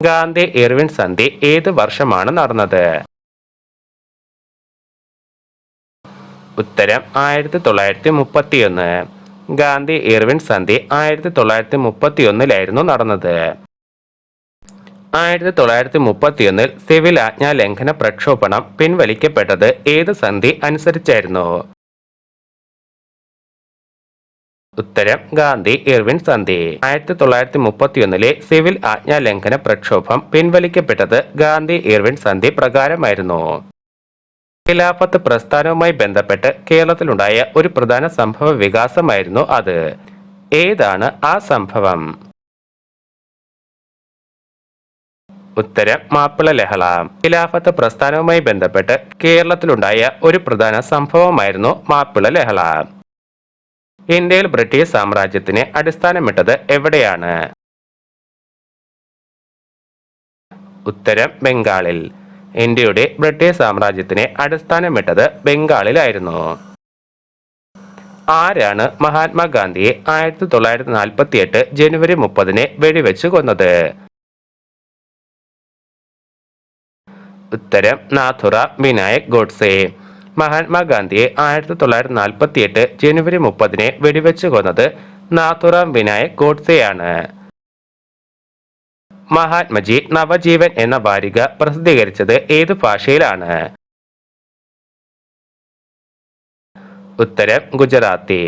Gandhi Irwin സന്ധി ഏത് വർഷമാണ് നടന്നത്? ഉത്തരം 1931. ഗാന്ധി ഇർവിൻ സന്ധി 1931 നടന്നത്. 1931 സിവിൽ ആജ്ഞാ ലംഘന പ്രക്ഷോഭണം പിൻവലിക്കപ്പെട്ടത് ഏത് സന്ധി അനുസരിച്ചായിരുന്നു? ഉത്തരം ഗാന്ധി ഇർവിൻ സന്ധി. 1931 സിവിൽ ആജ്ഞാ ലംഘന പ്രക്ഷോഭം പിൻവലിക്കപ്പെട്ടത് ഗാന്ധി ഇർവിൻ സന്ധി പ്രകാരമായിരുന്നു. ഖിലാഫത്ത് പ്രസ്ഥാനവുമായി ബന്ധപ്പെട്ട് കേരളത്തിലുണ്ടായ ഒരു പ്രധാന സംഭവ വികാസമായിരുന്നു അത്. ഏതാണ് ആ സംഭവം? ഉത്തരം മാപ്പിള ലഹള. ഖിലാഫത്ത് പ്രസ്ഥാനവുമായി ബന്ധപ്പെട്ട് കേരളത്തിലുണ്ടായ ഒരു പ്രധാന സംഭവമായിരുന്നു മാപ്പിള ലഹള. ഇന്ത്യയിൽ ബ്രിട്ടീഷ് സാമ്രാജ്യത്തിന് അടിസ്ഥാനമിട്ടത് എവിടെയാണ്? ഉത്തരം ബംഗാളിൽ. ഇന്ത്യയുടെ ബ്രിട്ടീഷ് സാമ്രാജ്യത്തിന് അടിസ്ഥാനമിട്ടത് ബംഗാളിലായിരുന്നു. ആരാണ് മഹാത്മാഗാന്ധിയെ 1948 ജനുവരി 30 വെടിവെച്ച് കൊന്നത്? ഉത്തരം നാഥുറാം വിനായക് ഗോഡ്സെ. മഹാത്മാഗാന്ധിയെ 1948 ജനുവരി 30 വെടിവെച്ച് കൊന്നത് നാഥുറാം വിനായക് ഗോഡ്സെയാണ്. മഹാത്മജി നവജീവൻ എന്ന വാരിക പ്രസിദ്ധീകരിച്ചത് ഏത് ഭാഷയിലാണ്? ഉത്തരം ഗുജറാത്തി.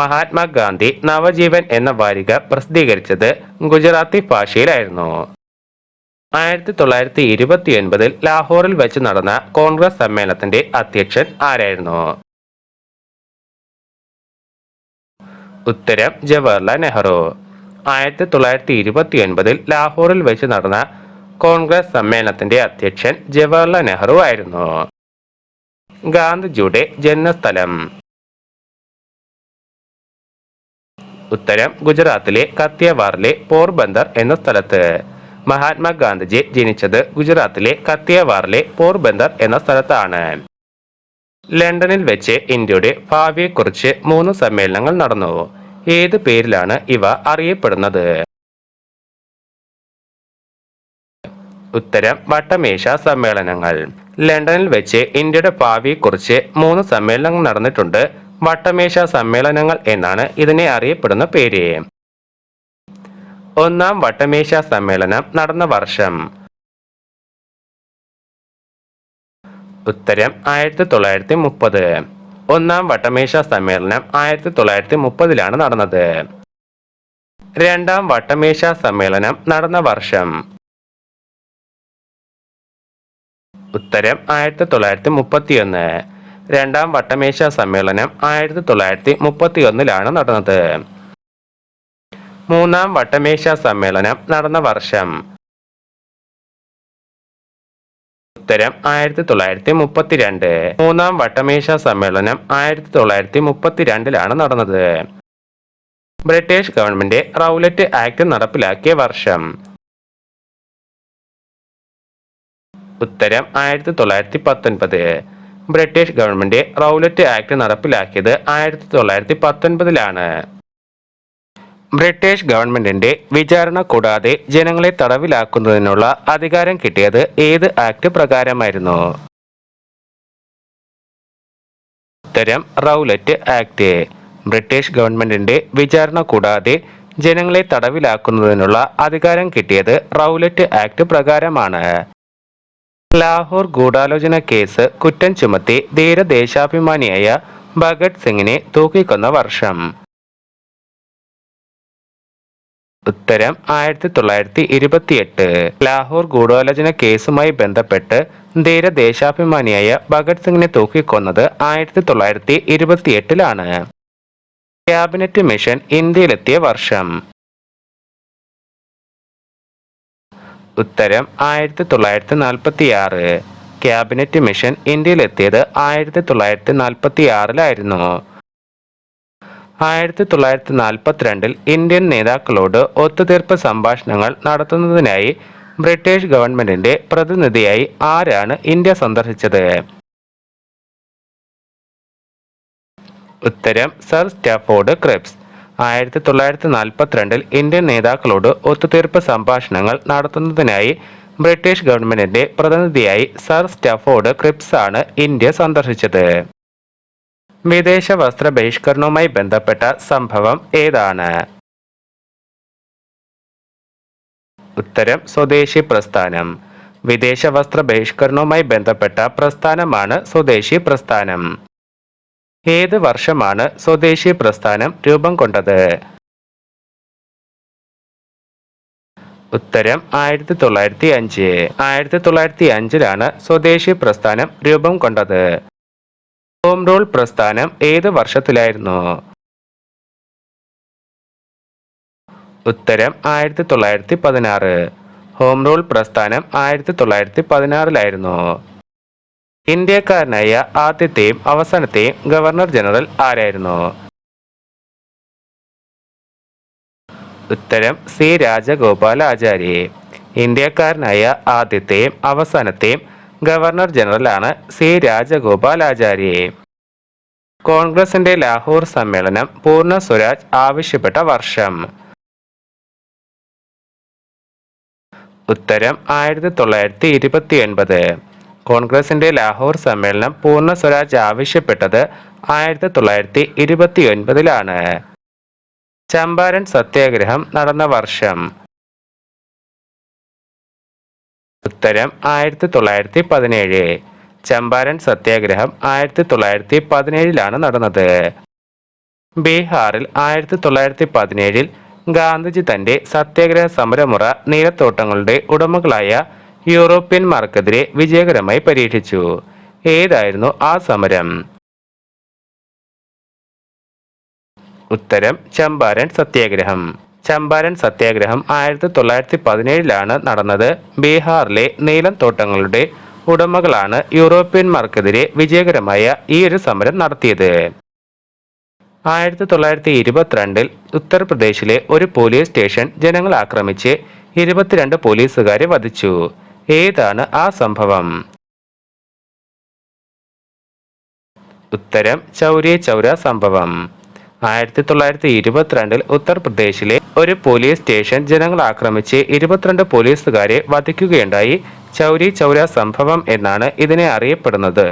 മഹാത്മാഗാന്ധി നവജീവൻ എന്ന വാരിക പ്രസിദ്ധീകരിച്ചത് ഗുജറാത്തി ഭാഷയിലായിരുന്നു. 1929 ലാഹോറിൽ വെച്ച് നടന്ന കോൺഗ്രസ് സമ്മേളനത്തിന്റെ അധ്യക്ഷൻ ആരായിരുന്നു? ഉത്തരം ജവഹർലാൽ നെഹ്റു. 1929 ലാഹോറിൽ വെച്ച് നടന്ന കോൺഗ്രസ് സമ്മേളനത്തിന്റെ അധ്യക്ഷൻ ജവഹർലാൽ നെഹ്റു ആയിരുന്നു. ഗാന്ധിജിയുടെ ജന്മസ്ഥലം? ഉത്തരം ഗുജറാത്തിലെ കത്തിയവാറിലെ പോർബന്ദർ എന്ന സ്ഥലത്ത്. മഹാത്മാഗാന്ധിജി ജനിച്ചത് ഗുജറാത്തിലെ കത്തിയവാറിലെ പോർബന്ദർ എന്ന സ്ഥലത്താണ്. ലണ്ടനിൽ വെച്ച് ഇന്ത്യയുടെ ഭാവിയെക്കുറിച്ച് 3 സമ്മേളനങ്ങൾ നടന്നു. ഏത് പേരിലാണ് ഇവ അറിയപ്പെടുന്നത്? ഉത്തരം വട്ടമേശ സമ്മേളനങ്ങൾ. ലണ്ടനിൽ വെച്ച് ഇന്ത്യയുടെ ഭാവിയെക്കുറിച്ച് 3 സമ്മേളനങ്ങൾ നടന്നിട്ടുണ്ട്. വട്ടമേശ സമ്മേളനങ്ങൾ എന്നാണ് ഇതിനെ അറിയപ്പെടുന്ന പേര്. ഒന്നാം വട്ടമേശ സമ്മേളനം നടന്ന വർഷം? ഉത്തരം 1930. ഒന്നാം വട്ടമേശ സമ്മേളനം 1930 നടന്നത്. രണ്ടാം വട്ടമേശ സമ്മേളനം നടന്ന വർഷം? ഉത്തരം 1931. രണ്ടാം വട്ടമേശ സമ്മേളനം 1931 നടന്നത്. മൂന്നാം വട്ടമേശ സമ്മേളനം നടന്ന വർഷം? ഉത്തരം 1932. മൂന്നാം വട്ടമേശ സമ്മേളനം 1932 നടന്നത്. ബ്രിട്ടീഷ് ഗവൺമെന്റ് റൗലറ്റ് ആക്ട് നടപ്പിലാക്കിയ വർഷം? ഉത്തരം 1919. ബ്രിട്ടീഷ് ഗവൺമെന്റ് റൗലറ്റ് ആക്ട് നടപ്പിലാക്കിയത് 1919. ബ്രിട്ടീഷ് ഗവൺമെന്റിന്റെ വിചാരണ കൂടാതെ ജനങ്ങളെ തടവിലാക്കുന്നതിനുള്ള അധികാരം കിട്ടിയത് ഏത് ആക്ട് പ്രകാരമായിരുന്നു? ഉത്തരം റൗലറ്റ് ആക്ട്. ബ്രിട്ടീഷ് ഗവൺമെന്റിന്റെ വിചാരണ കൂടാതെ ജനങ്ങളെ തടവിലാക്കുന്നതിനുള്ള അധികാരം കിട്ടിയത് റൗലറ്റ് ആക്ട് പ്രകാരമാണ്. ലാഹോർ ഗൂഢാലോചന കേസ് കുറ്റം ചുമത്തി ധീര ദേശാഭിമാനിയായ ഭഗത് സിംഗിനെ തൂക്കിക്കൊന്ന വർഷം? ഉത്തരം 1928. ലാഹോർ ഗൂഢാലോചന കേസുമായി ബന്ധപ്പെട്ട് ധീര ദേശാഭിമാനിയായ ഭഗത് സിംഗിനെ തൂക്കിക്കൊന്നത് 1928. ക്യാബിനറ്റ് മിഷൻ ഇന്ത്യയിലെത്തിയ വർഷം? ഉത്തരം 1946. ക്യാബിനറ്റ് മിഷൻ ഇന്ത്യയിലെത്തിയത് 1946. 1942 ഇന്ത്യൻ നേതാക്കളോട് ഒത്തുതീർപ്പ് സംഭാഷണങ്ങൾ നടത്തുന്നതിനായി ബ്രിട്ടീഷ് ഗവൺമെന്റിന്റെ പ്രതിനിധിയായി ആരാണ് ഇന്ത്യ സന്ദർശിച്ചത്? ഉത്തരം സർ സ്റ്റാഫോർഡ് ക്രിപ്സ്. 1942 ഇന്ത്യൻ നേതാക്കളോട് ഒത്തുതീർപ്പ് സംഭാഷണങ്ങൾ നടത്തുന്നതിനായി ബ്രിട്ടീഷ് ഗവൺമെന്റിന്റെ പ്രതിനിധിയായി സർ സ്റ്റാഫോർഡ് ക്രിപ്സ് ആണ് ഇന്ത്യ സന്ദർശിച്ചത്. വിദേശ വസ്ത്ര ബഹിഷ്കരണവുമായി ബന്ധപ്പെട്ട സംഭവം ഏതാണ്? ഉത്തരം സ്വദേശി പ്രസ്ഥാനം. വിദേശ വസ്ത്ര ബഹിഷ്കരണവുമായി ബന്ധപ്പെട്ട പ്രസ്ഥാനമാണ് സ്വദേശി പ്രസ്ഥാനം. ഏത് വർഷമാണ് സ്വദേശി പ്രസ്ഥാനം രൂപം കൊണ്ടത്? ഉത്തരം 1905. 1905 സ്വദേശി പ്രസ്ഥാനം രൂപം കൊണ്ടത്. ഹോം റൂൾ പ്രസ്ഥാനം ഏത് വർഷത്തിലായിരുന്നു? ഉത്തരം 1916. ഹോം റൂൾ പ്രസ്ഥാനം 1916 ഇന്ത്യക്കാരനായ ആദ്യത്തെയും അവസാനത്തെയും ഗവർണർ ജനറൽ ആരായിരുന്നു? ഉത്തരം സി രാജഗോപാലാചാരി. ഇന്ത്യക്കാരനായ ആദ്യത്തെയും അവസാനത്തെയും ഗവർണർ ജനറലാണ് സി രാജഗോപാലാചാരി. കോൺഗ്രസിന്റെ ലാഹോർ സമ്മേളനം പൂർണ്ണ സ്വരാജ് ആവശ്യപ്പെട്ട വർഷം? ഉത്തരം 1929. കോൺഗ്രസിന്റെ ലാഹോർ സമ്മേളനം പൂർണ്ണ സ്വരാജ് ആവശ്യപ്പെട്ടത് 1929. ചമ്പാരൻ സത്യാഗ്രഹം നടന്ന വർഷം? ഉത്തരം 1917. ചമ്പാരൻ സത്യാഗ്രഹം 1917 നടന്നത്. ബീഹാറിൽ 1917 ഗാന്ധിജി തന്റെ സത്യാഗ്രഹ സമരമുറ നീലത്തോട്ടങ്ങളുടെ ഉടമകളായ യൂറോപ്യന്മാർക്കെതിരെ വിജയകരമായി പരീക്ഷിച്ചു. ഏതായിരുന്നു ആ സമരം? ഉത്തരം ചമ്പാരൻ സത്യാഗ്രഹം. ചമ്പാരൻ സത്യാഗ്രഹം 1917 നടന്നത്. ബീഹാറിലെ നീലം തോട്ടങ്ങളുടെ ഉടമകളാണ് യൂറോപ്യന്മാർക്കെതിരെ വിജയകരമായ ഈ ഒരു സമരം നടത്തിയത്. 1922 ഉത്തർപ്രദേശിലെ ഒരു പോലീസ് സ്റ്റേഷൻ ജനങ്ങൾ ആക്രമിച്ച് 22 പോലീസുകാരെ വധിച്ചു. ഏതാണ് ആ സംഭവം? ഉത്തരം ചൗരി ചൗര സംഭവം. 1922 ഉത്തർപ്രദേശിലെ ഒരു പോലീസ് സ്റ്റേഷൻ ജനങ്ങൾ ആക്രമിച്ച് 22 പോലീസുകാരെ വധിക്കുകയുണ്ടായി. ചൗരി ചൗര സംഭവം എന്നാണ് ഇതിനെ അറിയപ്പെടുന്നത്.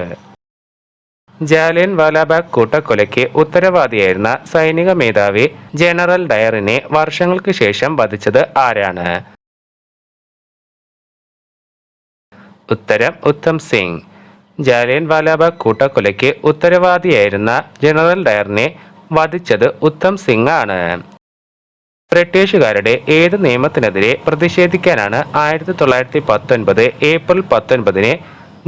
ജാലിയൻ വാലാബാഗ് കൂട്ടക്കൊലയ്ക്ക് ഉത്തരവാദിയായിരുന്ന സൈനിക മേധാവി ജനറൽ ഡയറിനെ വർഷങ്ങൾക്ക് ശേഷം വധിച്ചത് ആരാണ്? ഉത്തരം ഉത്തം സിംഗ്. ജാലിയൻ വാലാബാഗ് കൂട്ടക്കൊലയ്ക്ക് ഉത്തരവാദിയായിരുന്ന ജനറൽ ഡയറിനെ വധിച്ചത് ഉത്തം സിംഗ് ആണ്. ബ്രിട്ടീഷുകാരുടെ ഏത് നിയമത്തിനെതിരെ പ്രതിഷേധിക്കാനാണ് 1919 ഏപ്രിൽ 19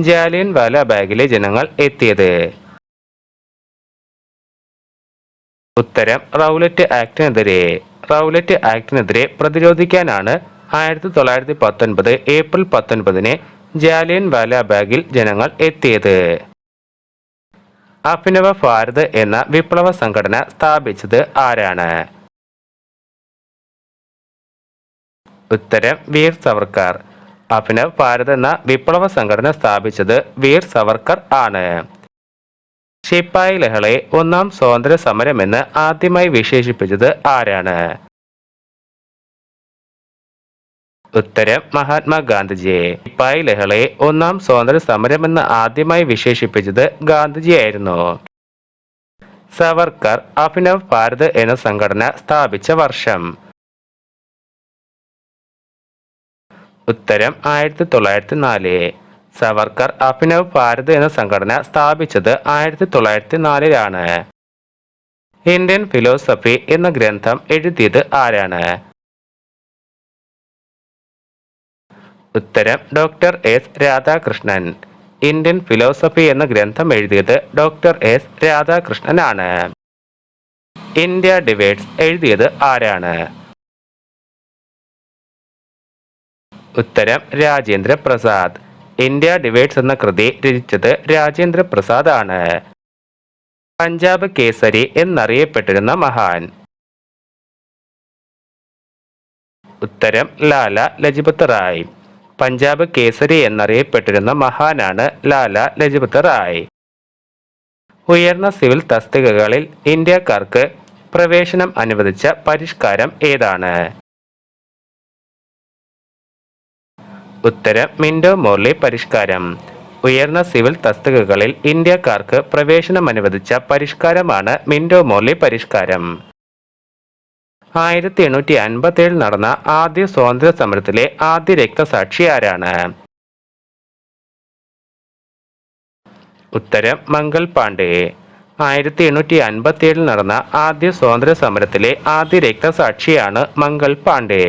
ജാലിയൻ വാലാബാഗിലെ ജനങ്ങൾ എത്തിയത്? ഉത്തരം റൗലറ്റ് ആക്ടിനെതിരെ. റൗലറ്റ് ആക്ടിനെതിരെ പ്രതിരോധിക്കാനാണ് 1919 ഏപ്രിൽ 19 ജാലിയൻ വാലാബാഗിൽ ജനങ്ങൾ എത്തിയത്. അഭിനവ ഭാരത് എന്ന വിപ്ലവ സംഘടന സ്ഥാപിച്ചത് ആരാണ്? ഉത്തരം വീർ സവർക്കർ. അഭിനവ് ഭാരത് എന്ന വിപ്ലവ സംഘടന സ്ഥാപിച്ചത് വീർ സവർക്കർ ആണ്. ശിപ്പായി ലഹളയെ ഒന്നാം സ്വാതന്ത്ര്യ സമരമെന്ന് ആദ്യമായി വിശേഷിപ്പിച്ചത് ആരാണ്? ഉത്തരം മഹാത്മാഗാന്ധിജി. ശിപ്പായി ലഹളയെ ഒന്നാം സ്വാതന്ത്ര്യ സമരമെന്ന് ആദ്യമായി വിശേഷിപ്പിച്ചത് ഗാന്ധിജിയായിരുന്നു. സവർക്കർ അഭിനവ് ഭാരത് എന്ന സംഘടന സ്ഥാപിച്ച വർഷം? ഉത്തരം 1904. സവർക്കർ അഭിനവ് ഭാരത് എന്ന സംഘടന സ്ഥാപിച്ചത് 1904. ഇന്ത്യൻ ഫിലോസഫി എന്ന ഗ്രന്ഥം എഴുതിയത് ആരാണ്? ഉത്തരം doctor S Radhakrishnan. Indian philosophy എന്ന ഗ്രന്ഥം എഴുതിയത് ഡോക്ടർ എസ് രാധാകൃഷ്ണൻ ആണ്. ഇന്ത്യ ഡിവൈഡ്സ് എഴുതിയത് ആരാണ്? ഉത്തരം രാജേന്ദ്ര പ്രസാദ്. ഇന്ത്യ ഡിവൈഡ്സ് എന്ന കൃതി രചിച്ചത് രാജേന്ദ്ര പ്രസാദ് ആണ്. പഞ്ചാബ് കേസരി എന്നറിയപ്പെട്ടിരുന്ന മഹാൻ? ഉത്തരം ലാല ലജ്പത് റായ്. പഞ്ചാബ് കേസരി എന്നറിയപ്പെട്ടിരുന്ന മഹാനാണ് ലാല ലജ്പത് റായ്. ഉയർന്ന സിവിൽ തസ്തികകളിൽ ഇന്ത്യക്കാർക്ക് പ്രവേശനം അനുവദിച്ച പരിഷ്കാരം ഏതാണ്? ഉത്തരം മിന്റോ മോർലി പരിഷ്കാരം. ഉയർന്ന സിവിൽ തസ്തികകളിൽ ഇന്ത്യക്കാർക്ക് പ്രവേശനം അനുവദിച്ച പരിഷ്കാരമാണ് മിന്റോ മോർലി പരിഷ്കാരം. 1857 നടന്ന ആദ്യ സ്വാതന്ത്ര്യ സമരത്തിലെ ആദ്യ രക്തസാക്ഷി ആരാണ്? ഉത്തരം മംഗൾ പാണ്ഡെ. 1857 നടന്ന ആദ്യ സ്വാതന്ത്ര്യ സമരത്തിലെ ആദ്യ രക്തസാക്ഷിയാണ് മംഗൾ പാണ്ഡെ.